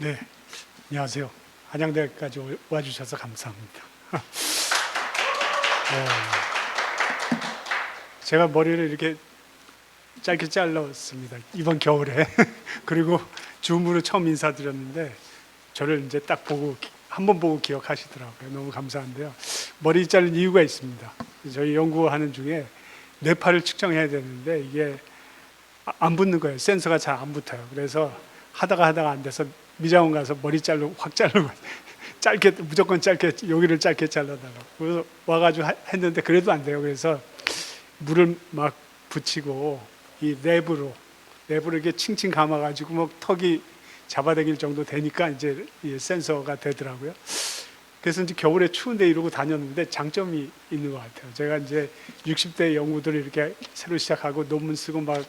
네, 안녕하세요. 한양대까지 와주셔서 감사합니다. 제가 머리를 이렇게 짧게 잘랐습니다. 이번 겨울에. 그리고 줌으로 처음 인사드렸는데 저를 이제 딱 보고 한 번 보고 기억하시더라고요. 너무 감사한데요. 머리 자른 이유가 있습니다. 저희 연구하는 중에 뇌파를 측정해야 되는데 이게 안 붙는 거예요. 센서가 잘 안 붙어요. 그래서 하다가 안 돼서 미장원 가서 머리 확 자르고 짧게, 무조건 짧게, 여기를 짧게 잘라달라고. 그래서 와가지고 했는데 그래도 안 돼요. 그래서 물을 막 붙이고 이 랩으로 이렇게 칭칭 감아가지고 뭐 턱이 잡아당길 정도 되니까 이제 이 센서가 되더라고요. 그래서 이제 겨울에 추운데 이러고 다녔는데 장점이 있는 것 같아요. 제가 이제 60대 연구들을 이렇게 새로 시작하고 논문 쓰고 막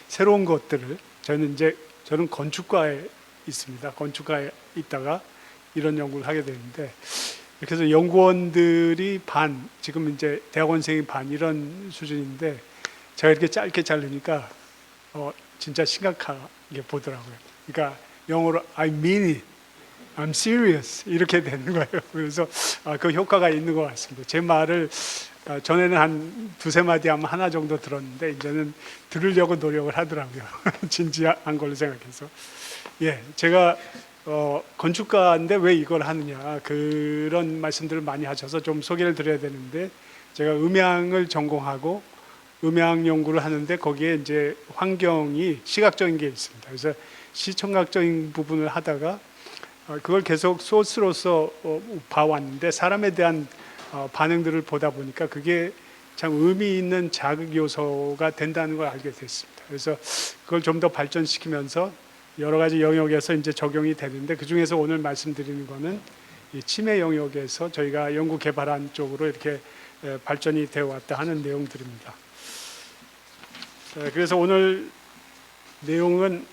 새로운 것들을 저는 건축과에 있습니다. 건축과에 있다가 이런 연구를 하게 되는데 이렇게 해서 연구원들이 반, 지금 이제 대학원생이 반 이런 수준인데 제가 이렇게 짧게 자르니까 진짜 심각하게 보더라고요. 그러니까 영어로 I mean it, I'm serious 이렇게 되는 거예요. 그래서 그 효과가 있는 것 같습니다. 제 말을 전에는 한 두세 마디 하면 하나 정도 들었는데 이제는 들으려고 노력을 하더라고요. 진지한 걸로 생각해서. 예, 제가 건축가인데 왜 이걸 하느냐 그런 말씀들을 많이 하셔서 좀 소개를 드려야 되는데 제가 음향을 전공하고 음향 연구를 하는데 거기에 이제 환경이 시각적인 게 있습니다. 그래서 시청각적인 부분을 하다가 그걸 계속 소스로서 봐왔는데 사람에 대한 반응들을 보다 보니까 그게 참 의미 있는 자극 요소가 된다는 걸 알게 됐습니다. 그래서 그걸 좀 더 발전시키면서 여러 가지 영역에서 이제 적용이 되는데 그 중에서 오늘 말씀드리는 거는 이 치매 영역에서 저희가 연구 개발한 쪽으로 이렇게 발전이 되어 왔다 하는 내용들입니다. 그래서 오늘 내용은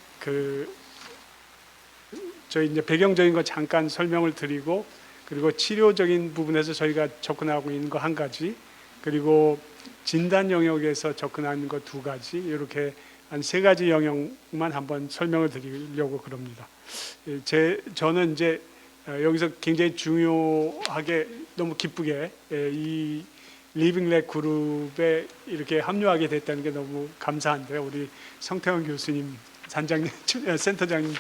저희 이제 배경적인 거 잠깐 설명을 드리고 그리고 치료적인 부분에서 저희가 접근하고 있는 거 한 가지 그리고 진단 영역에서 접근하는 거 두 가지 이렇게 한 세 가지 영역만 한번 설명을 드리려고 그럽니다. 저는 이제 여기서 굉장히 중요하게 너무 기쁘게 이 리빙랩 그룹에 이렇게 합류하게 됐다는 게 너무 감사한데요. 우리 성태원 교수님, 산장님, 센터장님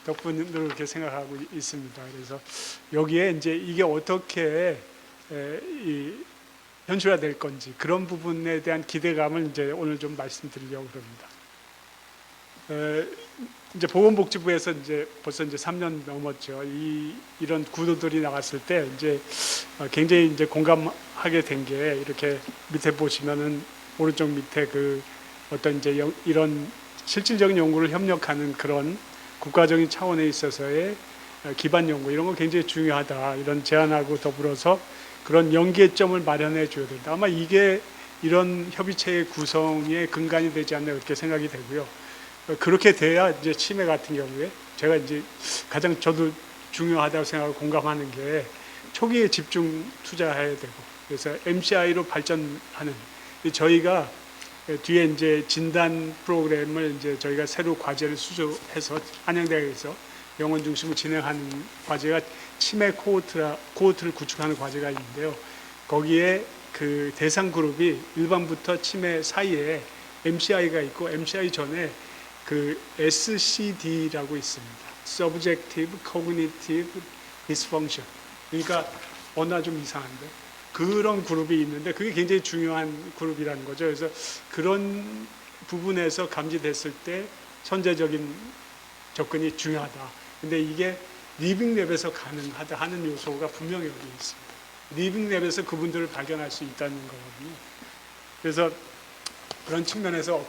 덕분으로 이렇게 생각하고 있습니다. 그래서 여기에 이제 이게 어떻게 현실화될 건지 그런 부분에 대한 기대감을 이제 오늘 좀 말씀드리려고 합니다. 이제 보건복지부에서 이제 벌써 이제 3년 넘었죠. 이런 구도들이 나갔을 때 이제 굉장히 이제 공감하게 된 게 이렇게 밑에 보시면은 오른쪽 밑에 그 어떤 이제 이런 실질적인 연구를 협력하는 그런 국가적인 차원에 있어서의 기반 연구 이런 거 굉장히 중요하다. 이런 제안하고 더불어서 그런 연계점을 마련해 줘야 된다. 아마 이게 이런 협의체의 구성의 근간이 되지 않나 그렇게 생각이 되고요. 그렇게 돼야 이제 치매 같은 경우에 제가 이제 가장 저도 중요하다고 생각하고 공감하는 게 초기에 집중 투자해야 되고 그래서 MCI로 발전하는 저희가 뒤에 이제 진단 프로그램을 이제 저희가 새로 과제를 수주해서 한양대학에서 병원 중심으로 진행하는 과제가 치매 코호트를 구축하는 과제가 있는데요. 거기에 그 대상 그룹이 일반부터 치매 사이에 MCI가 있고 MCI 전에 그 SCD라고 있습니다. Subjective Cognitive Dysfunction. 그러니까 언어가 좀 이상한데 그런 그룹이 있는데 그게 굉장히 중요한 그룹이라는 거죠. 그래서 그런 부분에서 감지됐을 때 선제적인 접근이 중요하다. 근데 이게 리빙랩에서 가능하다 하는 요소가 분명히 여기 있습니다. 리빙랩에서 그분들을 발견할 수 있다는 거거든요. 그래서 그런 측면에서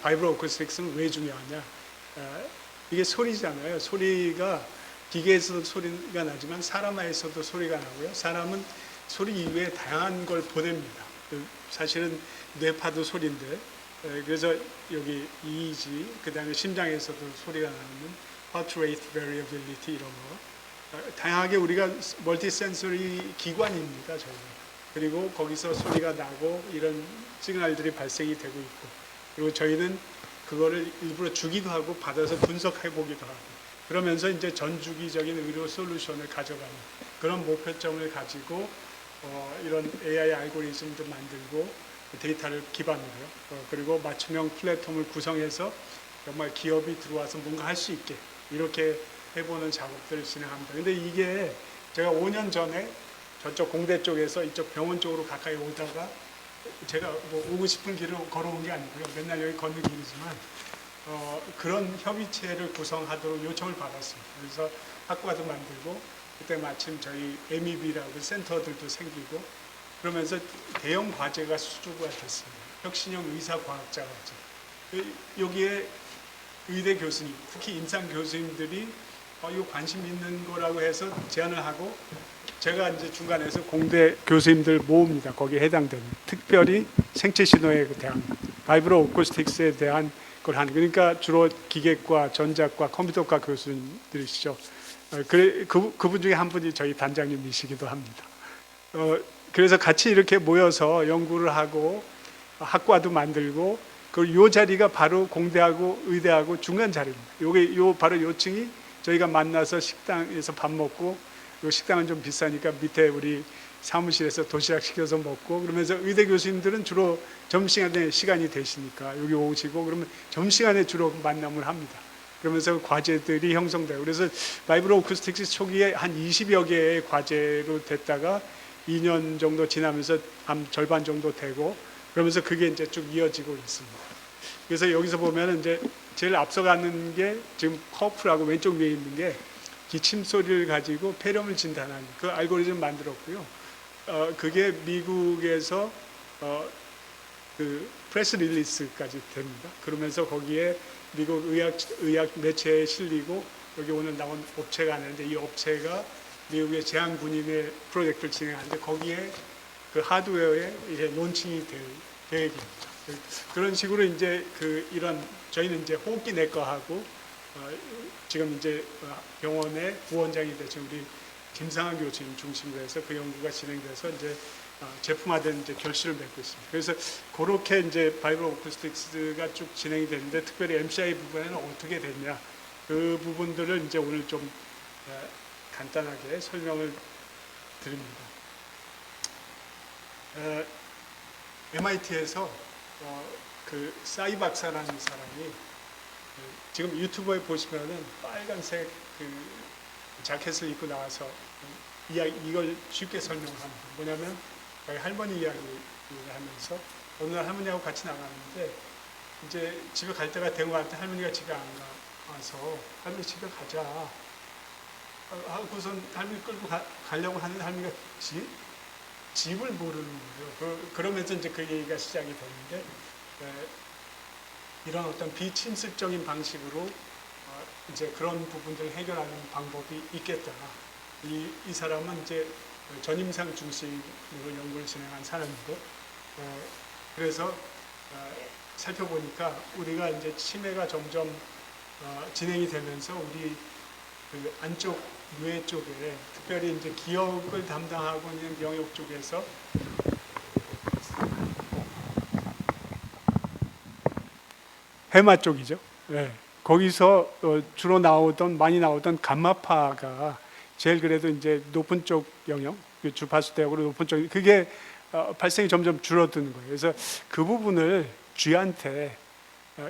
바이브럴 어쿠스틱스는 왜 중요하냐? 이게 소리잖아요. 소리가 기계에서도 소리가 나지만 사람에서도 소리가 나고요. 사람은 소리 이외에 다양한 걸 보냅니다. 사실은 뇌파도 소리인데 그래서 여기 EEG 그다음에 심장에서도 소리가 나는 heart rate variability 이런 거 다양하게 우리가 멀티 센서리 기관입니다. 저희가. 그리고 거기서 소리가 나고 이런 시그널들이 발생이 되고 있고 그리고 저희는 그거를 일부러 주기도 하고 받아서 분석해 보기도 하고 그러면서 이제 전주기적인 의료 솔루션을 가져가는 그런 목표점을 가지고 이런 AI 알고리즘도 만들고 데이터를 기반으로요. 그리고 맞춤형 플랫폼을 구성해서 정말 기업이 들어와서 뭔가 할 수 있게 이렇게 해보는 작업들을 진행합니다. 근데 이게 제가 5년 전에 저쪽 공대 쪽에서 이쪽 병원 쪽으로 가까이 오다가 제가 뭐 오고 싶은 길을 걸어온 게 아니고요. 맨날 여기 걷는 길이지만 그런 협의체를 구성하도록 요청을 받았습니다. 그래서 학과도 만들고 그때 마침 저희 MEB라고 센터들도 생기고 그러면서 대형 과제가 수주가 됐습니다. 혁신형 의사과학자 과제. 여기에 의대 교수님, 특히 임상 교수님들이 이거 관심 있는 거라고 해서 제안을 하고 제가 이제 중간에서 공대 교수님들 모읍니다. 거기에 해당되는 특별히 생체신호에 대한 바이브로 오코스틱스에 대한 걸 하는 그러니까 주로 기계과, 전자과, 컴퓨터과 교수님들이시죠. 그분 중에 한 분이 저희 단장님이시기도 합니다. 그래서 같이 이렇게 모여서 연구를 하고 학과도 만들고 그리고 이 자리가 바로 공대하고 의대하고 중간 자리입니다. 요게 바로 요층이 저희가 만나서 식당에서 밥 먹고 요 식당은 좀 비싸니까 밑에 우리 사무실에서 도시락 시켜서 먹고 그러면서 의대 교수님들은 주로 점심시간에 시간이 되시니까 여기 오시고 그러면 점심시간에 주로 만남을 합니다. 그러면서 과제들이 형성되고 그래서 바이브로 오쿠스틱스 초기에 한 20여 개의 과제로 됐다가 2년 정도 지나면서 한 절반 정도 되고 그러면서 그게 이제 쭉 이어지고 있습니다. 그래서 여기서 보면 이제 제일 앞서가는 게 지금 커프라고 왼쪽 위에 있는 게 기침 소리를 가지고 폐렴을 진단하는 그 알고리즘 만들었고요. 그게 미국에서 그 프레스 릴리스까지 됩니다. 그러면서 거기에 미국 의학 매체에 실리고 여기 오늘 나온 업체가 있는데 이 업체가 미국의 제한군인의 프로젝트를 진행하는데 거기에 그 하드웨어에 이제 론칭이 될 계획입니다. 그런 식으로 이제 이런 저희는 이제 호흡기 내과하고 지금 이제 병원의 부원장이 되신 우리 김상한 교수님 중심으로 해서 그 연구가 진행돼서 이제 제품화된 이제 결실을 맺고 있습니다. 그래서 그렇게 이제 바이브로 오쿠스틱스가 쭉 진행이 됐는데 특별히 MCI 부분에는 어떻게 됐냐 그 부분들을 이제 오늘 좀 간단하게 설명을 드립니다. MIT에서 그 싸이 박사라는 사람이 지금 유튜브에 보시면은 빨간색 그 자켓을 입고 나와서 이걸 쉽게 설명합니다. 뭐냐면 할머니 이야기를 하면서 어느 날 할머니하고 같이 나가는데 이제 집에 갈 때가 된 것 같아 할머니가 집에 안 가서 할머니 집에 가자 하고선 할머니 끌고 가려고 하는데 할머니가 집을 모르는 거예요. 그러면서 이제 그 얘기가 시작이 되는데 이런 어떤 비침습적인 방식으로 이제 그런 부분들을 해결하는 방법이 있겠다. 이 사람은 이제 전임상 중심으로 연구를 진행한 사람이고 그래서 살펴보니까 우리가 이제 치매가 점점 진행이 되면서 우리 그 안쪽 뇌 쪽에 특별히 이제 기억을 담당하고 있는 영역 쪽에서 해마 쪽이죠. 네. 거기서 주로 많이 나오던 감마파가 제일 그래도 이제 높은 쪽 영역, 주파수 대역으로 높은 쪽, 그게 발생이 점점 줄어드는 거예요. 그래서 그 부분을 쥐한테,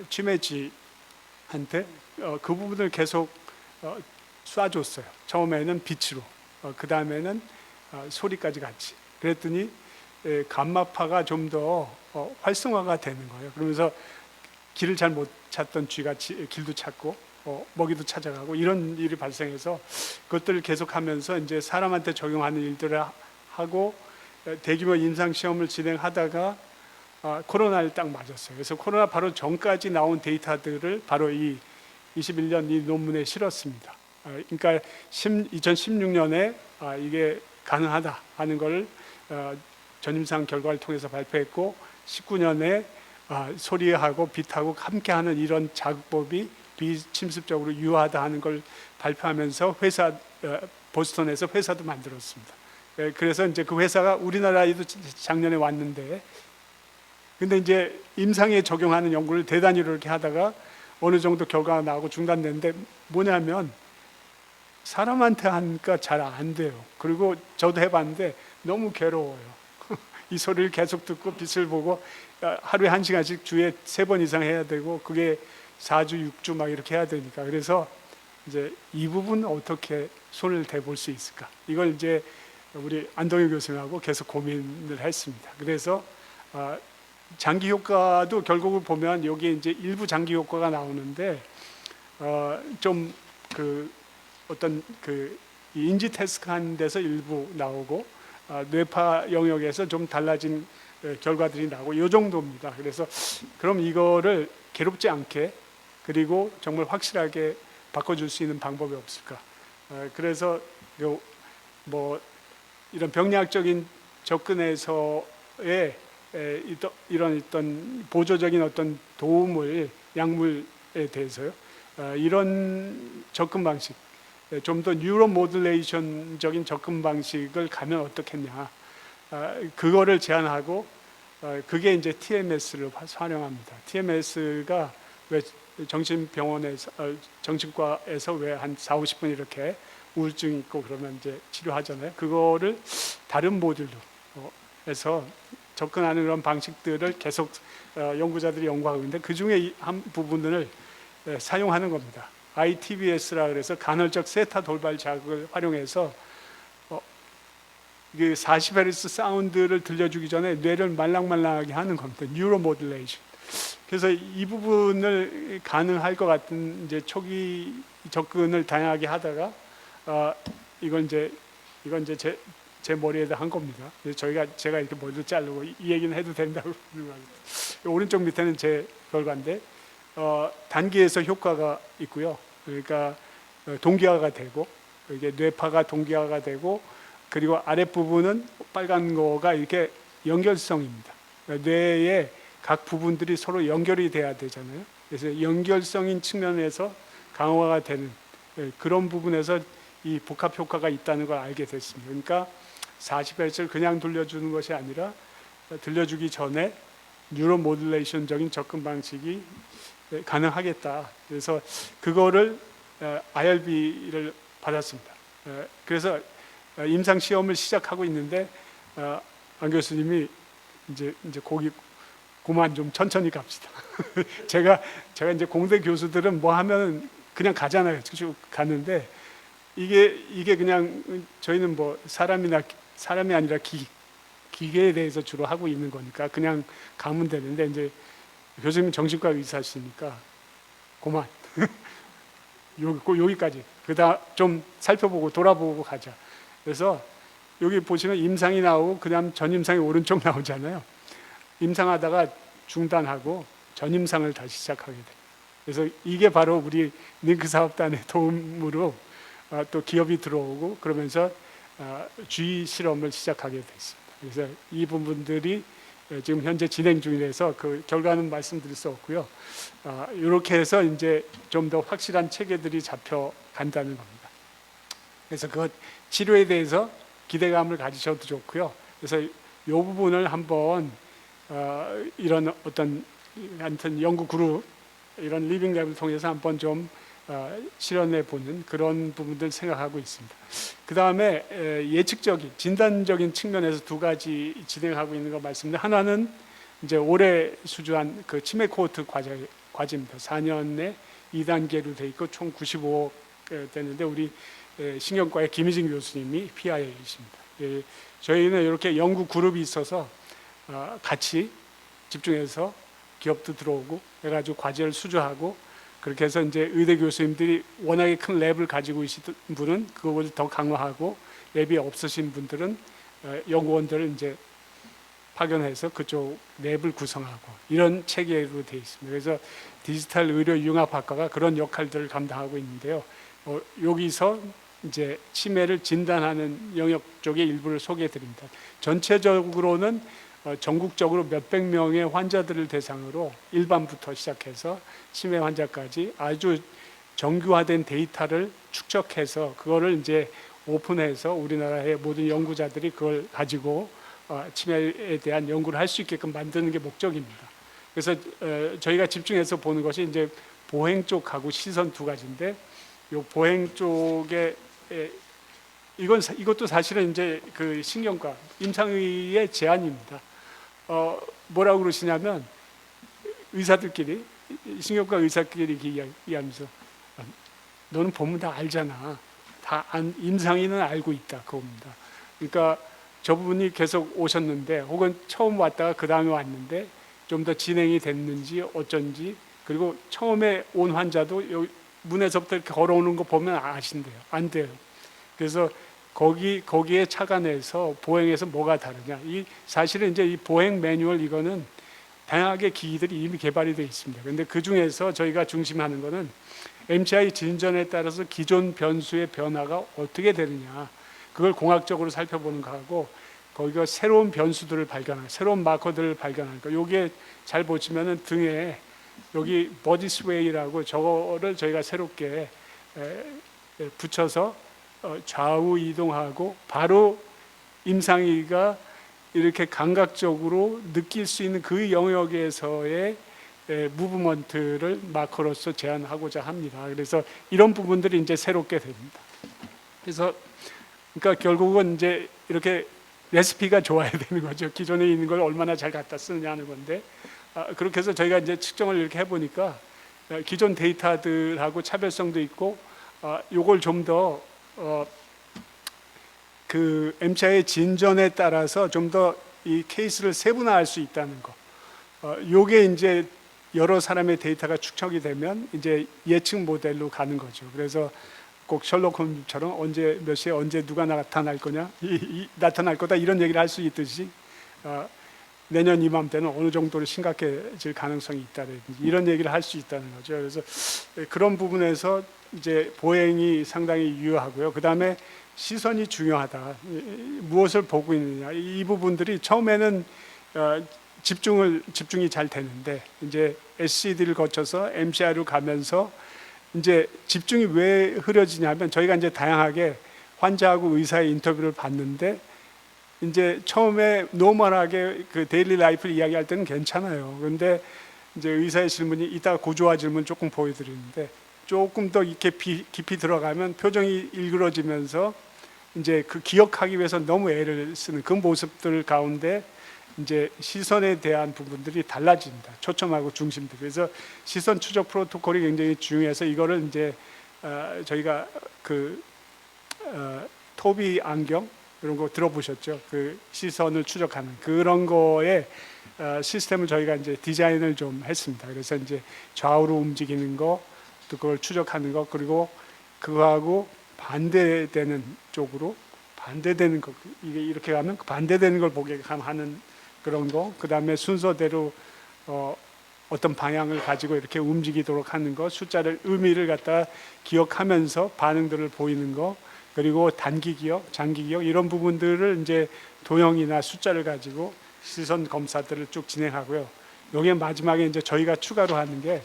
치매 쥐한테 그 부분을 계속 쏴줬어요. 처음에는 빛으로, 그 다음에는 소리까지 같이. 그랬더니 감마파가 좀 더 활성화가 되는 거예요. 그러면서 길을 잘 못 찾던 쥐가 길도 찾고 먹이도 찾아가고 이런 일이 발생해서 그것들을 계속하면서 이제 사람한테 적용하는 일들을 하고 대규모 임상 시험을 진행하다가 코로나를 딱 맞았어요. 그래서 코로나 바로 전까지 나온 데이터들을 바로 이 21년 이 논문에 실었습니다. 그러니까 2016년에 이게 가능하다 하는 걸 전임상 결과를 통해서 발표했고 19년에 소리하고 빛하고 함께하는 이런 자극법이 비침습적으로 유효하다 하는 걸 발표하면서 보스턴에서 회사도 만들었습니다. 그래서 이제 그 회사가 우리나라에도 작년에 왔는데 근데 이제 임상에 적용하는 연구를 대단히 이렇게 하다가 어느 정도 결과가 나오고 중단됐는데 뭐냐면 사람한테 하니까 잘 안 돼요. 그리고 저도 해봤는데 너무 괴로워요. 이 소리를 계속 듣고 빛을 보고 하루에 1시간씩 주에 3번 이상 해야 되고 그게 4주, 6주 막 이렇게 해야 되니까. 그래서 이제 이 부분 어떻게 손을 대볼 수 있을까? 이걸 이제 우리 안동희 교수님하고 계속 고민을 했습니다. 그래서 장기 효과도 결국을 보면 여기에 이제 일부 장기 효과가 나오는데 좀 그 어떤 그 인지 테스트한 데서 일부 나오고 뇌파 영역에서 좀 달라진 결과들이 나오고 이 정도입니다. 그래서 그럼 이거를 괴롭지 않게 그리고 정말 확실하게 바꿔줄 수 있는 방법이 없을까? 그래서 뭐 이런 병리학적인 접근에서의 이런 어떤 보조적인 어떤 도움을 약물에 대해서요. 이런 접근 방식, 좀 더 뉴로 모듈레이션적인 접근 방식을 가면 어떻겠냐. 그거를 제안하고 그게 이제 TMS를 활용합니다. TMS가 왜 정신병원에서 정신과에서 왜 한 4, 50분 이렇게 우울증 있고 그러면 이제 치료하잖아요. 그거를 다른 모듈로 해서 접근하는 그런 방식들을 계속 연구자들이 연구하고 있는데 그 중에 한 부분을 사용하는 겁니다. ITBS라 그래서 간헐적 세타 돌발 자극을 활용해서 그 40Hz 사운드를 들려주기 전에 뇌를 말랑말랑하게 하는 겁니다. 뉴로 모듈레이션. 그래서 이 부분을 가능할 것 같은 이제 초기 접근을 다양하게 하다가 이건 이제 제 머리에다 한 겁니다. 제가 이렇게 머리를 자르고 이 얘기는 해도 된다고 오른쪽 밑에는 제 결과인데 단기에서 효과가 있고요. 그러니까 동기화가 되고 이게 뇌파가 동기화가 되고 그리고 아랫부분은 빨간 거가 이렇게 연결성입니다. 뇌의 각 부분들이 서로 연결이 돼야 되잖아요. 그래서 연결성인 측면에서 강화가 되는 그런 부분에서 이 복합 효과가 있다는 걸 알게 됐습니다. 그러니까 40Hz를 그냥 들려주는 것이 아니라 들려주기 전에 뉴로 모듈레이션적인 접근 방식이 가능하겠다. 그래서 그거를 IRB를 받았습니다. 그래서 임상 시험을 시작하고 있는데 안 교수님이 이제 거기 그만 좀 천천히 갑시다. 제가 이제 공대 교수들은 뭐 하면 그냥 가잖아요. 쭉 가는데 이게 그냥 저희는 뭐 사람이 아니라 기계에 대해서 주로 하고 있는 거니까 그냥 가면 되는데 이제 교수님 정신과 의사시니까 그만 여기까지 그다음 좀 살펴보고 돌아보고 가자. 그래서 여기 보시면 임상이 나오고 그다음 전임상이 오른쪽 나오잖아요. 임상하다가 중단하고 전임상을 다시 시작하게 돼요. 그래서 이게 바로 우리 링크 사업단의 도움으로 또 기업이 들어오고 그러면서 주의 실험을 시작하게 됐습니다. 그래서 이 부분들이 지금 현재 진행 중이라서 그 결과는 말씀드릴 수 없고요. 이렇게 해서 이제 좀 더 확실한 체계들이 잡혀간다는 겁니다. 그래서 그 치료에 대해서 기대감을 가지셔도 좋고요. 그래서 이 부분을 한번 이런 어떤 연구 그룹 이런 리빙 랩을 통해서 한번 좀 실현해 보는 그런 부분들 생각하고 있습니다. 그 다음에 예측적인 진단적인 측면에서 2가지 진행하고 있는 거 말씀드립니다. 하나는 이제 올해 수주한 그 치매 코호트 과제입니다. 4년에 2단계로 돼 있고 총 95억 되는데 우리 신경과의 김희진 교수님이 PI이십니다. 저희는 이렇게 연구 그룹이 있어서 같이 집중해서 기업도 들어오고 해가지고 과제를 수주하고 그렇게 해서 이제 의대 교수님들이 워낙에 큰 랩을 가지고 계신 분은 그걸 더 강화하고 랩이 없으신 분들은 연구원들을 이제 파견해서 그쪽 랩을 구성하고 이런 체계로 되어 있습니다. 그래서 디지털 의료 융합학과가 그런 역할들을 감당하고 있는데요. 여기서 이제 치매를 진단하는 영역 쪽의 일부를 소개해 드립니다. 전체적으로는 전국적으로 몇백 명의 환자들을 대상으로 일반부터 시작해서 치매 환자까지 아주 정교화된 데이터를 축적해서 그거를 이제 오픈해서 우리나라의 모든 연구자들이 그걸 가지고 치매에 대한 연구를 할 수 있게끔 만드는 게 목적입니다. 그래서 저희가 집중해서 보는 것이 이제 보행 쪽하고 시선 2가지인데 이 보행 쪽에 이것도 사실은 이제 그 신경과 임상의의 제안입니다. 뭐라고 그러시냐면 의사들끼리 신경과 의사끼리 이야기하면서 너는 보면 다 알잖아. 임상의는 알고 있다 그겁니다. 그러니까 저분이 계속 오셨는데 혹은 처음 왔다가 그 다음에 왔는데 좀 더 진행이 됐는지 어쩐지 그리고 처음에 온 환자도 여기 문에서부터 이렇게 걸어오는 거 보면 아신대요. 안 돼요. 그래서 거기에 착안해서 보행에서 뭐가 다르냐. 사실은 이제 이 보행 매뉴얼 이거는 다양하게 기기들이 이미 개발이 되어 있습니다. 그런데 그 중에서 저희가 중심하는 거는 MCI 진전에 따라서 기존 변수의 변화가 어떻게 되느냐. 그걸 공학적으로 살펴보는 거하고 거기가 새로운 변수들을 발견하는, 새로운 마커들을 발견하니까 요게 잘 보시면은 등에 여기 body sway라고 저거를 저희가 새롭게 붙여서 좌우 이동하고 바로 임상의가 이렇게 감각적으로 느낄 수 있는 그 영역에서의 무브먼트를 마커로서 제안하고자 합니다. 그래서 이런 부분들이 이제 새롭게 됩니다. 그래서 그러니까 결국은 이제 이렇게 레시피가 좋아야 되는 거죠. 기존에 있는 걸 얼마나 잘 갖다 쓰느냐 하는 건데 그렇게 해서 저희가 이제 측정을 이렇게 해보니까 기존 데이터들하고 차별성도 있고 요걸 좀 더 그 MCI의 진전에 따라서 좀 더 이 케이스를 세분화할 수 있다는 거. 요게 이제 여러 사람의 데이터가 축적이 되면 이제 예측 모델로 가는 거죠. 그래서 꼭 셜록 홈즈처럼 언제 몇 시에 언제 누가 나타날 거냐, 나타날 거다 이런 얘기를 할 수 있듯이 내년 이맘때는 어느 정도로 심각해질 가능성이 있다든지 이런 얘기를 할 수 있다는 거죠. 그래서 그런 부분에서 이제 보행이 상당히 유효하고요. 그 다음에 시선이 중요하다. 무엇을 보고 있느냐 이 부분들이 처음에는 집중이 잘 되는데 이제 SCD를 거쳐서 MCI로 가면서 이제 집중이 왜 흐려지냐면 저희가 이제 다양하게 환자하고 의사의 인터뷰를 봤는데 이제 처음에 노멀하게 그 데일리 라이프를 이야기할 때는 괜찮아요. 그런데 이제 의사의 질문이 이따가 고조화 질문 조금 보여드리는데 조금 더 이렇게 깊이 들어가면 표정이 일그러지면서 이제 그 기억하기 위해서 너무 애를 쓰는 그 모습들 가운데 이제 시선에 대한 부분들이 달라집니다. 초점하고 중심들. 그래서 시선 추적 프로토콜이 굉장히 중요해서 이거를 이제 저희가 그 토비 안경 이런 거 들어보셨죠? 그 시선을 추적하는 그런 거에 시스템을 저희가 이제 디자인을 좀 했습니다. 그래서 이제 좌우로 움직이는 거, 또 그걸 추적하는 거, 그리고 그거하고 반대되는 쪽으로 반대되는 거 이게 이렇게 가면 반대되는 걸 보게 하는 그런 거, 그 다음에 순서대로 어떤 방향을 가지고 이렇게 움직이도록 하는 거, 숫자를 의미를 갖다 기억하면서 반응들을 보이는 거, 그리고 단기 기억, 장기 기억 이런 부분들을 이제 도형이나 숫자를 가지고 시선 검사들을 쭉 진행하고요. 여기에 마지막에 이제 저희가 추가로 하는 게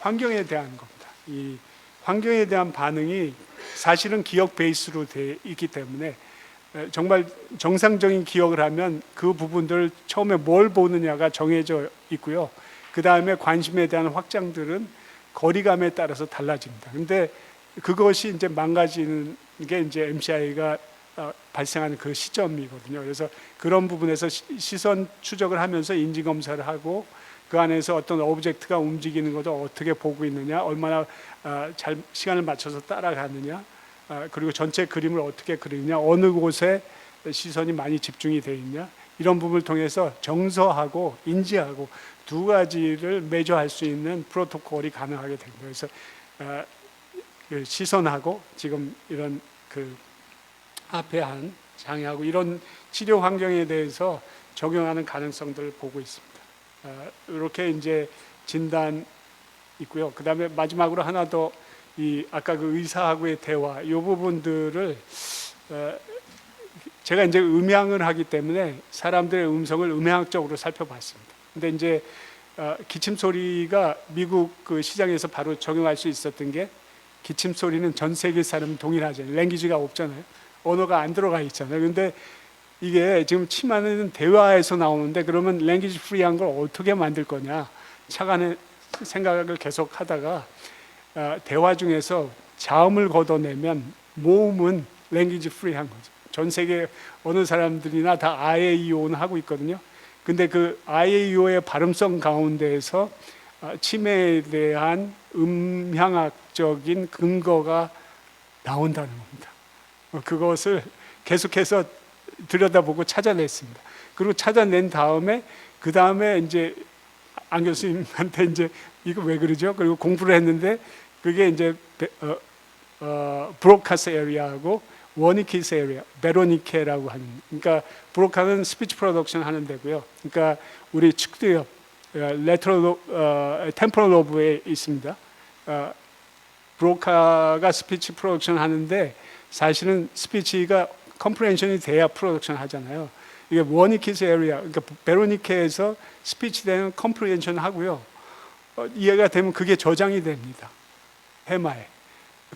환경에 대한 겁니다. 이 환경에 대한 반응이 사실은 기억 베이스로 돼 있기 때문에 정말 정상적인 기억을 하면 그 부분들 처음에 뭘 보느냐가 정해져 있고요. 그 다음에 관심에 대한 확장들은 거리감에 따라서 달라집니다. 근데 그것이 이제 망가지는 게 이제 MCI가 발생하는 그 시점이거든요. 그래서 그런 부분에서 시선 추적을 하면서 인지 검사를 하고 그 안에서 어떤 오브젝트가 움직이는 것도 어떻게 보고 있느냐, 얼마나 잘 시간을 맞춰서 따라가느냐, 그리고 전체 그림을 어떻게 그리느냐, 어느 곳에 시선이 많이 집중이 되어 있냐, 이런 부분을 통해서 정서하고 인지하고 두 가지를 매조할 수 있는 프로토콜이 가능하게 됩니다. 그래서 시선하고 지금 이런 그 앞에 한 장애하고 이런 치료 환경에 대해서 적용하는 가능성들을 보고 있습니다. 이렇게 이제 진단 있고요. 그 다음에 마지막으로 하나 더 이 아까 그 의사하고의 대화 이 부분들을 제가 이제 음향을 하기 때문에 사람들의 음성을 음향학적으로 살펴봤습니다. 근데 이제 기침 소리가 미국 그 시장에서 바로 적용할 수 있었던 게 기침 소리는 전 세계 사람 동일하잖아요. 랭귀지가 없잖아요. 언어가 안 들어가 있잖아요. 근데 이게 지금 치마는 대화에서 나오는데 그러면 랭귀지 프리한 걸 어떻게 만들 거냐 차관의 생각을 계속 하다가 대화 중에서 자음을 걷어내면 모음은 랭귀지 프리한 거죠. 전 세계 어느 사람들이나 다 IAEO는 하고 있거든요. 근데 그 IAEO의 발음성 가운데에서 치매에 대한 음향학적인 근거가 나온다는 겁니다. 그것을 계속해서 들여다보고 찾아냈습니다. 그리고 찾아낸 다음에 그 다음에 이제 안 교수님한테 이제 이거 왜 그러죠? 그리고 공부를 했는데 그게 이제 브로카스 에리아하고 워니키스 에리아, 베로니케라고 하는, 그러니까 브로카는 스피치 프로덕션 하는 데고요. 그러니까 우리 측두엽, 레터럴, 템포럴 로브에 있습니다. 브로카가 스피치 프로덕션 하는데 사실은 스피치가 컴프레hension이 돼야 프로덕션 하잖아요. 이게 워니키스 에리아, 그러니까 베로니케에서 스피치 되는 컴프레hension 하고요. 이해가 되면 그게 저장이 됩니다. 해마에.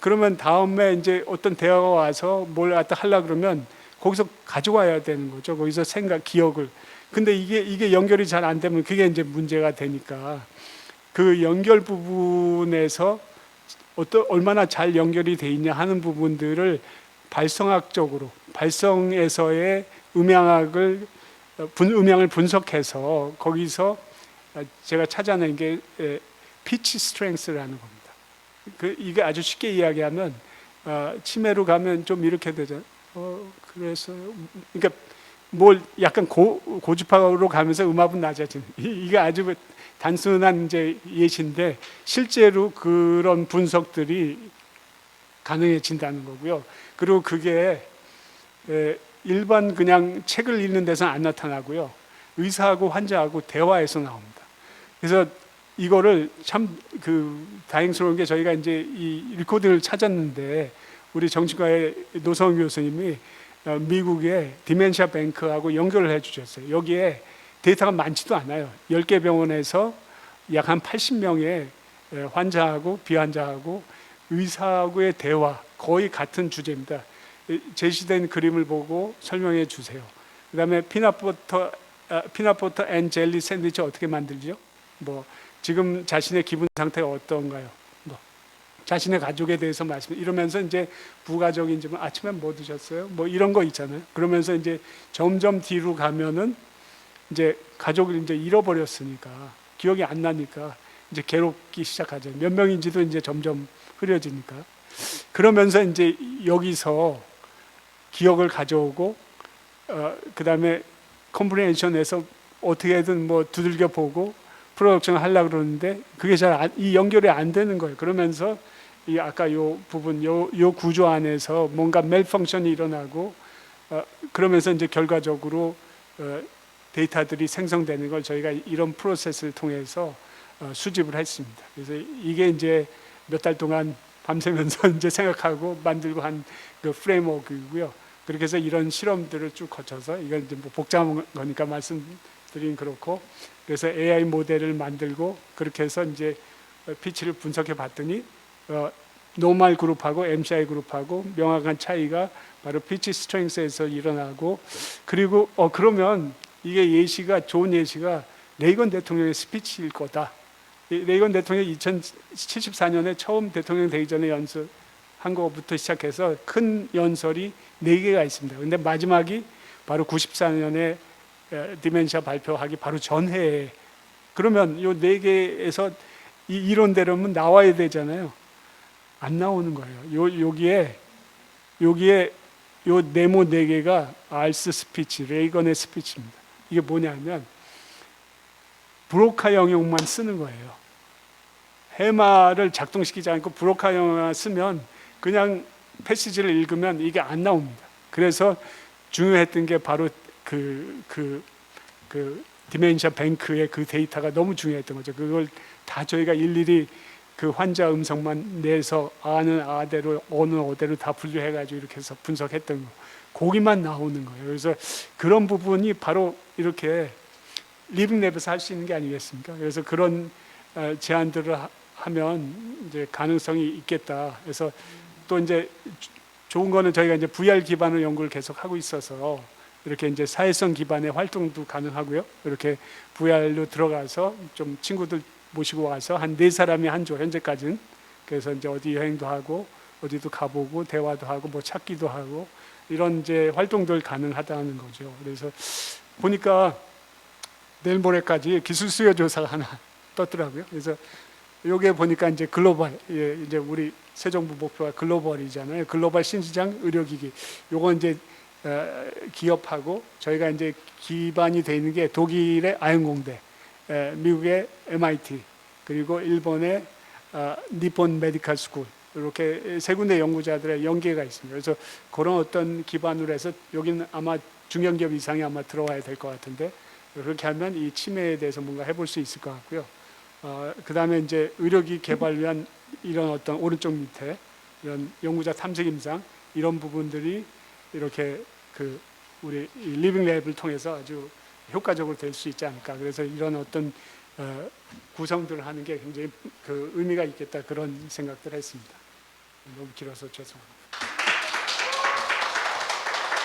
그러면 다음에 이제 어떤 대화가 와서 뭘 갖다 하려 그러면 거기서 가져와야 되는 거죠. 거기서 생각, 기억을. 근데 이게 연결이 잘 안 되면 그게 이제 문제가 되니까 그 연결 부분에서 얼마나 잘 연결이 돼 있냐 하는 부분들을 발성학적으로, 발성에서의 음향을 분석해서 거기서 제가 찾아낸 게 피치 스트렝스라는 겁니다. 이게 아주 쉽게 이야기하면 치매로 가면 좀 이렇게 되잖아요. 그래서 그러니까 뭘 약간 고주파로 가면서 음압은 낮아지는, 이게 아주 단순한 이제 예시인데 실제로 그런 분석들이 가능해진다는 거고요. 그리고 그게 일반 그냥 책을 읽는 데서는 안 나타나고요. 의사하고 환자하고 대화에서 나옵니다. 그래서 이거를 참 다행스러운 게 저희가 이제 이 리코딩을 찾았는데 우리 정신과의 노성훈 교수님이 미국의 디멘시아 뱅크하고 연결을 해 주셨어요. 여기에 데이터가 많지도 않아요. 10개 병원에서 약 한 80명의 환자하고 비환자하고 의사하고의 대화, 거의 같은 주제입니다. 제시된 그림을 보고 설명해 주세요. 그 다음에 피넛버터 앤 젤리 샌드위치 어떻게 만들죠? 뭐 지금 자신의 기분 상태가 어떤가요? 뭐 자신의 가족에 대해서 이러면서 이제 부가적인 질문, 아침에 뭐 드셨어요? 뭐 이런 거 있잖아요. 그러면서 이제 점점 뒤로 가면은 이제 가족을 이제 잃어버렸으니까 기억이 안 나니까 이제 괴롭기 시작하죠. 몇 명인지도 이제 점점 흐려지니까. 그러면서 이제 여기서 기억을 가져오고 그 다음에 컴프레hension에서 어떻게든 뭐 두들겨 보고 프로덕션을 하려고 그러는데 그게 이 연결이 안 되는 거예요. 그러면서 이 아까 요 부분, 요 구조 안에서 뭔가 멜펑션이 일어나고 그러면서 이제 결과적으로 데이터들이 생성되는 걸 저희가 이런 프로세스를 통해서 수집을 했습니다. 그래서 이게 이제 몇 달 동안 밤새면서 이제 생각하고 만들고 한 그 프레임워크이고요. 그렇게 해서 이런 실험들을 쭉 거쳐서 이건 이제 뭐 복잡한 거니까 말씀드리긴 그렇고, 그래서 AI 모델을 만들고 그렇게 해서 이제 피치를 분석해 봤더니 노멀 그룹하고 MCI 그룹하고 명확한 차이가 바로 피치 스트렝스에서 일어나고, 그리고 그러면 이게 예시가, 좋은 예시가 레이건 대통령의 스피치일 거다. 레이건 대통령이 2074년에 처음 대통령 되기 전에 연설한 것부터 시작해서 큰 연설이 4개가 있습니다. 근데 마지막이 바로 94년에 디멘시아 발표하기 바로 전해에, 그러면 이 4개에서 이 이론대로면 나와야 되잖아요. 안 나오는 거예요. 여기에 요 네모 4개가 알스 스피치, 레이건의 스피치입니다. 이게 뭐냐면 브로카 영역만 쓰는 거예요. 해마를 작동시키지 않고 브로카 영역만 쓰면 그냥 패시지를 읽으면 이게 안 나옵니다. 그래서 중요했던 게 바로 그 디멘시아 뱅크의 그 데이터가 너무 중요했던 거죠. 그걸 다 저희가 일일이 그 환자 음성만 내서 아는 아대로 어는 어대로 다 분류해가지고 이렇게 해서 분석했던 거, 거기만 나오는 거예요. 그래서 그런 부분이 바로 이렇게 리빙랩에서 할 수 있는 게 아니겠습니까? 그래서 그런 제안들을 하면 이제 가능성이 있겠다. 그래서 또 이제 좋은 거는 저희가 이제 VR 기반의 연구를 계속 하고 있어서 이렇게 이제 사회성 기반의 활동도 가능하고요. 이렇게 VR로 들어가서 좀 친구들 모시고 와서 한 4사람이 한 조, 현재까지는. 그래서 이제 어디 여행도 하고 어디도 가보고 대화도 하고 뭐 찾기도 하고 이런 이제 활동들 가능하다는 거죠. 그래서 보니까 내일 모레까지 기술 수요 조사가 하나 떴더라고요. 그래서 요게 보니까 이제 글로벌, 예, 이제 우리 새 정부 목표가 글로벌이잖아요. 글로벌 신시장 의료기기. 요거 이제 기업하고 저희가 이제 기반이 돼 있는 게 독일의 아연공대, 미국의 MIT, 그리고 일본의 니폰 메디컬 스쿨, 이렇게 세 군데 연구자들의 연계가 있습니다. 그래서 그런 어떤 기반으로 해서 여기는 아마 중견기업 이상이 아마 들어와야 될 것 같은데 그렇게 하면 이 치매에 대해서 뭔가 해볼 수 있을 것 같고요. 그 다음에 이제 의료기 개발 위한 이런 어떤 오른쪽 밑에 이런 연구자 탐색 임상 이런 부분들이 이렇게 그 우리 리빙 랩을 통해서 아주 효과적으로 될 수 있지 않을까. 그래서 이런 어떤 구성들을 하는 게 굉장히 그 의미가 있겠다 그런 생각들을 했습니다. 너무 길어서 죄송합니다.